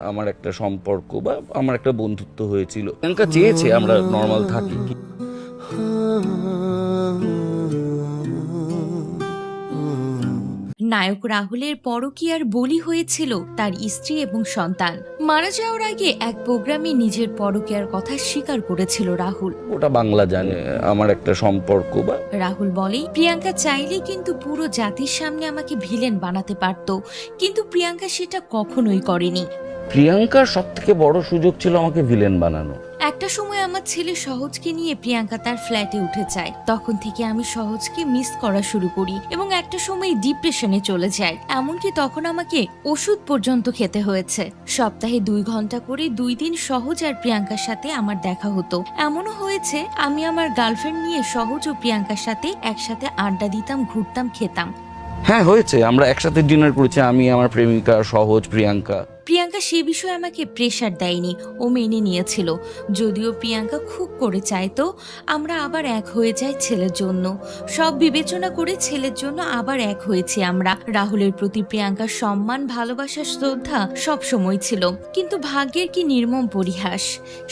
আমার একটা সম্পর্ক বা আমার একটা বন্ধুত্ব হয়েছিল। প্রিয়াঙ্কা চেয়েছে আমরা নর্মাল থাকি। নায়ক রাহুলের পরকীয়ার বলি হয়েছিল তার স্ত্রী এবং সন্তান। মারা যাওয়ার আগে এক প্রোগ্রামে নিজের পরকীয়ার কথা স্বীকার করেছিল রাহুল। ওটা বাংলা জানে আমার একটা সম্পর্ক বা রাহুল বলে, প্রিয়াঙ্কা চাইলে কিন্তু পুরো জাতির সামনে আমাকে ভিলেন বানাতে পারত, কিন্তু প্রিয়াঙ্কা সেটা কখনোই করেনি। প্রিয়াঙ্কার সব থেকে বড় সুযোগ ছিল আমাকে ভিলেন বানানো। একটা সময় আমার ছেলে সহজকে নিয়ে প্রিয়াঙ্কা তার ফ্ল্যাটে উঠে যায়। তখন থেকে আমি সহজকে মিস করা শুরু করি এবং একটা সময় ডিপ্রেশনে চলে যায়। এমনকি তখন আমাকে ওষুধ পর্যন্ত খেতে হয়েছে। সপ্তাহে 2 ঘন্টা করে 2 দিন সহজ আর প্রিয়াঙ্কার সাথে আমার দেখা হতো। এমনও হয়েছে আমি আমার গার্লফ্রেন্ড নিয়ে সহজ ও প্রিয়াঙ্কার সাথে একসাথে আড্ডা দিতাম, ঘুরতাম, খেতাম। হ্যাঁ হয়েছে, আমরা একসাথে ডিনার করেছি, আমি, আমার প্রেমিকা সহজ, প্রিয়াঙ্কা। প্রিয়াঙ্কা সে বিষয়ে আমাকে প্রেশার দেয়নি, ও মেনে নিয়েছিল। যদিও প্রিয়াঙ্কা খুব করে চাইতো আমরা আবার এক হয়ে যাই ছেলের জন্য। সব বিবেচনা করে ছেলের জন্য আবার এক হয়েছি আমরা। রাহুলের প্রতি প্রিয়াঙ্কার সম্মান, ভালোবাসা, শ্রদ্ধা সব সময় ছিল। কিন্তু ভাগ্যের কি নির্মম পরিহাস,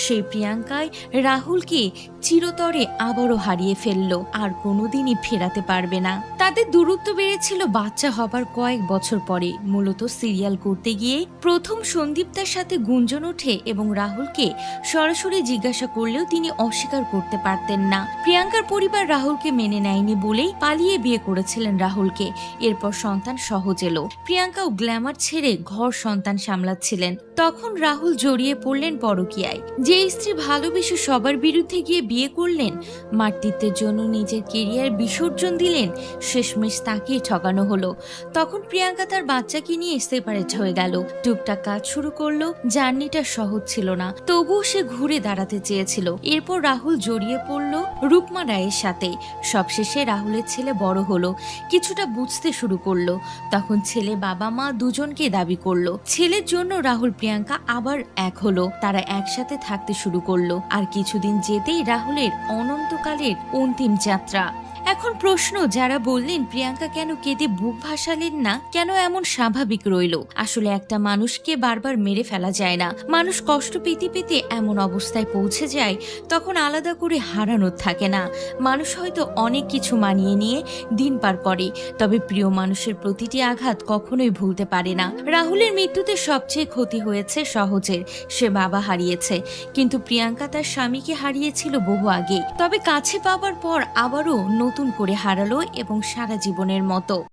সেই প্রিয়াঙ্কায় রাহুলকে চিরতরে আবারও হারিয়ে ফেললো, আর কোনোদিনই ফেরাতে পারবে না। তাদের দূরত্ব বেড়েছিল বাচ্চা হবার কয়েক বছর পরে। মূলত সিরিয়াল করতে গিয়ে প্রথম সন্দীপ্তার সাথে গুঞ্জন ওঠে এবং রাহুলকে সরাসরি জিজ্ঞাসা করলেও তিনি অস্বীকার করতে পারতেন না। প্রিয়াঙ্কার পরিবার রাহুলকে মেনে নেয়নি বলেই পালিয়ে বিয়ে করেছিলেন রাহুলকে। এরপর সন্তান সহজ এলো। প্রিয়াঙ্কাও গ্ল্যামার ছেড়ে ঘর সন্তান সামলাচ্ছিলেন। তখন রাহুল জড়িয়ে পড়লেন পরকীয়ায়। যে স্ত্রী ভালোবেসে সবার বিরুদ্ধে গিয়ে বিয়ে করলেন, মাতৃত্বের জন্য নিজের কেরিয়ার বিসর্জন দিলেন, শেষমেশ তাকেই ঠকানো হলো। তখন প্রিয়াঙ্কা তার বাচ্চাকে নিয়ে সেপারেট হয়ে গেল। টুকটাক কাজ শুরু করলো। জার্নিটা সহজ ছিল না, তবুও সে ঘুরে দাঁড়াতে চেয়েছিল। এরপর রাহুল জড়িয়ে পড়লো রুকমা রায়ের সাথে। সবশেষে রাহুলের ছেলে বড় হলো, কিছুটা বুঝতে শুরু করলো। তখন ছেলে বাবা মা দুজনকে দাবি করলো। ছেলের জন্য রাহুল প্রিয়াঙ্কা আবার এক হলো। তারা একসাথে থাকতে শুরু করলো। আর কিছুদিন যেতেই রাহুলের অনন্তকালের অন্তিম যাত্রা। এখন প্রশ্ন, যারা বললেন প্রিয়াঙ্কা কেন কেঁদে বুক ভাসালেন না, কেন এমন স্বাভাবিক রইল? আসলে একটা মানুষকে বারবার মেরে ফেলা যায় না। মানুষ কষ্ট পেতে পেতে এমন অবস্থায় পৌঁছে যায়, তখন আলাদা করে হারানোর থাকে না। মানুষ হয়তো অনেক কিছু মানিয়ে নিয়ে দিন পার করে, তবে প্রিয় মানুষের প্রতিটি আঘাত কখনোই ভুলতে পারে না। রাহুলের মৃত্যুতে সবচেয়ে ক্ষতি হয়েছে সহজের। সে বাবা হারিয়েছে, কিন্তু প্রিয়াঙ্কা তার স্বামীকে হারিয়েছিল বহু আগে। তবে কাছে পাবার পর আবারও নতুন করে হারালো, এবং সারা জীবনের মতো।